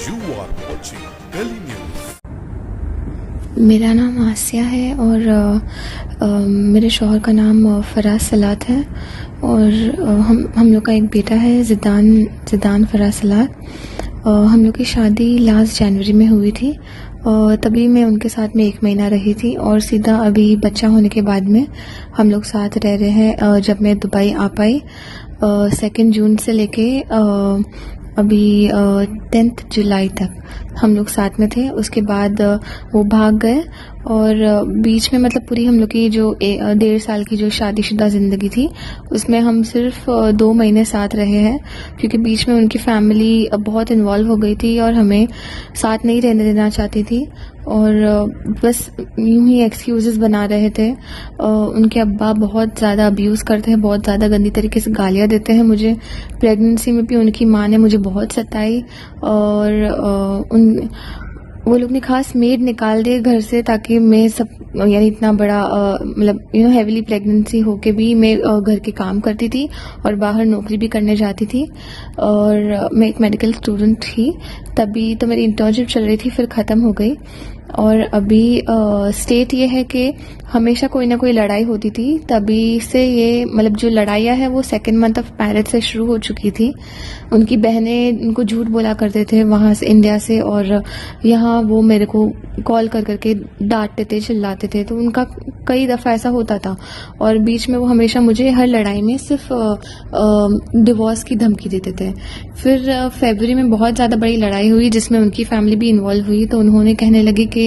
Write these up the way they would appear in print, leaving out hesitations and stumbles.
You are watching Delhi News. मेरा नाम आसिया है और मेरे शौहर का नाम फराज सलात है और हम लोग का एक बेटा है ज़िदान फराज सलात। हम लोग की शादी लास्ट जनवरी में हुई थी और तभी मैं उनके साथ में 1 महीना रही थी और सीधा अभी बच्चा होने के बाद में हम लोग साथ रह रहे हैं। जब मैं दुबई आ पाई 2 जून से लेके अभी 10 जुलाई तक हम लोग साथ में थे। उसके बाद वो भाग गए और बीच में मतलब पूरी हम लोग की जो 1.5 साल की जो शादीशुदा ज़िंदगी थी उसमें हम सिर्फ 2 महीने साथ रहे हैं, क्योंकि बीच में उनकी फैमिली बहुत इन्वॉल्व हो गई थी और हमें साथ नहीं रहने देना चाहती थी और बस यूं ही एक्सक्यूज़ेस बना रहे थे। उनके अब्बा बहुत ज़्यादा अब्यूज़ करते हैं, बहुत ज़्यादा गंदी तरीके से गालियाँ देते हैं मुझे। प्रेगनेंसी में भी उनकी माँ ने मुझे बहुत सताई और वो लोग ने खास मेड निकाल दिए घर से ताकि मैं सब यानी इतना बड़ा मतलब हैवीली प्रेगनेंसी होके भी मैं घर के काम करती थी और बाहर नौकरी भी करने जाती थी और मैं एक मेडिकल स्टूडेंट थी। तभी तो मेरी इंटर्नशिप चल रही थी, फिर ख़त्म हो गई और अभी स्टेट ये है कि हमेशा कोई ना कोई लड़ाई होती थी। तभी से ये मतलब जो लड़ाइयाँ हैं वो 2nd मंथ ऑफ मैरिज से शुरू हो चुकी थी। उनकी बहनें उनको झूठ बोला करते थे वहाँ से, इंडिया से, और यहाँ वो मेरे को कॉल कर करके डांटते थे, चिल्लाते थे। तो उनका कई दफ़ा ऐसा होता था और बीच में वो हमेशा मुझे हर लड़ाई में सिर्फ डिवोर्स की धमकी देते थे। फिर फरवरी में बहुत ज़्यादा बड़ी लड़ाई हुई जिसमें उनकी फैमिली भी इन्वॉल्व हुई। तो उन्होंने कहने लगे कि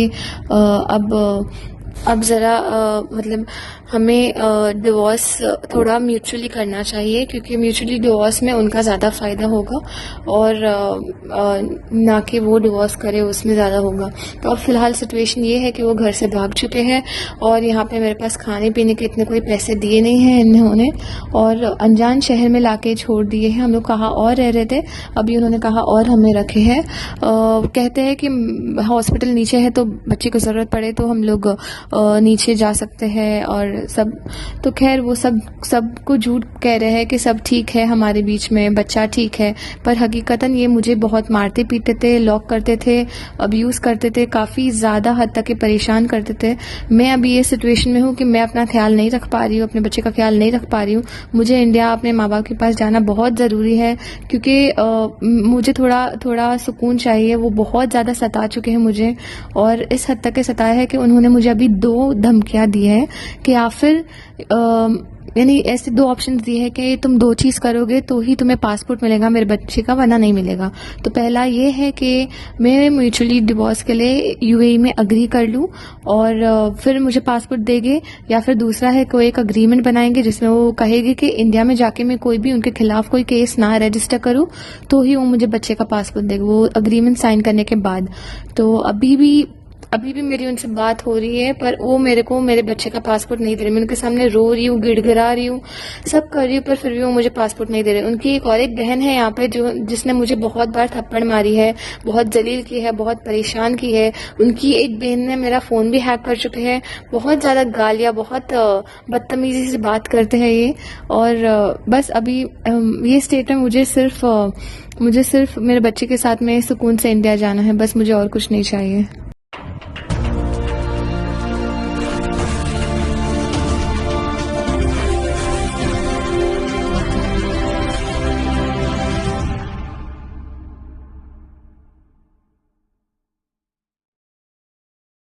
अब ज़रा मतलब हमें डिवोर्स थोड़ा म्यूचुअली करना चाहिए, क्योंकि म्यूचुअली डिवोर्स में उनका ज़्यादा फ़ायदा होगा और ना कि वो डिवोर्स करे उसमें ज़्यादा होगा। तो अब फ़िलहाल सिचुएशन ये है कि वो घर से भाग चुके हैं और यहाँ पे मेरे पास खाने पीने के इतने कोई पैसे दिए नहीं हैं इन्होंने और अनजान शहर में लाके छोड़ दिए हैं। हम लोग कहाँ और रह रहे थे, अभी उन्होंने कहा और हमें रखे हैं। कहते हैं कि हॉस्पिटल नीचे है तो बच्चे को ज़रूरत पड़े तो हम लोग नीचे जा सकते हैं और सब। तो खैर वो सबको झूठ कह रहे हैं कि सब ठीक है, हमारे बीच में बच्चा ठीक है, पर हकीकतन ये मुझे बहुत मारते पीटते थे, लॉक करते थे, अब्यूज़ करते थे, काफ़ी ज़्यादा हद तक के परेशान करते थे। मैं अभी ये सिचुएशन में हूँ कि मैं अपना ख्याल नहीं रख पा रही हूँ, अपने बच्चे का ख्याल नहीं रख पा रही हूँ। मुझे इंडिया अपने माँ बाप के पास जाना बहुत ज़रूरी है, क्योंकि मुझे थोड़ा सुकून चाहिए। वो बहुत ज़्यादा सता चुके हैं मुझे और इस हद तक के सताया है कि उन्होंने मुझे अभी 2 धमकियाँ दी है कि या फिर यानी ऐसे 2 ऑप्शन दिए हैं कि तुम 2 चीज़ करोगे तो ही तुम्हें पासपोर्ट मिलेगा मेरे बच्चे का, वरना नहीं मिलेगा। तो पहला ये है कि मैं म्यूचुअली डिवोर्स के लिए यूएई में अग्री कर लूँ और फिर मुझे पासपोर्ट देंगे, या फिर दूसरा है कोई एक अग्रीमेंट बनाएंगे जिसमें वो कहेगी कि इंडिया में जाके मैं कोई भी उनके खिलाफ कोई केस ना रजिस्टर करूँ तो ही वो मुझे बच्चे का पासपोर्ट देगा, वो अग्रीमेंट साइन करने के बाद। तो अभी भी मेरी उनसे बात हो रही है पर वो मेरे को मेरे बच्चे का पासपोर्ट नहीं दे रहे। मैं उनके सामने रो रही हूँ, गिड़गिड़ा रही हूँ, सब कर रही हूँ, पर फिर भी वो मुझे पासपोर्ट नहीं दे रहे। उनकी एक बहन है यहाँ पे जिसने मुझे बहुत बार थप्पड़ मारी है, बहुत जलील की है, बहुत परेशान की है। उनकी एक बहन ने मेरा फ़ोन भी हैक कर चुके हैं, बहुत ज़्यादा गालियाँ, बहुत बदतमीज़ी से बात करते हैं ये। और बस अभी ये स्टेट में मुझे सिर्फ मेरे बच्चे के साथ में सुकून से इंडिया जाना है, बस मुझे और कुछ नहीं चाहिए।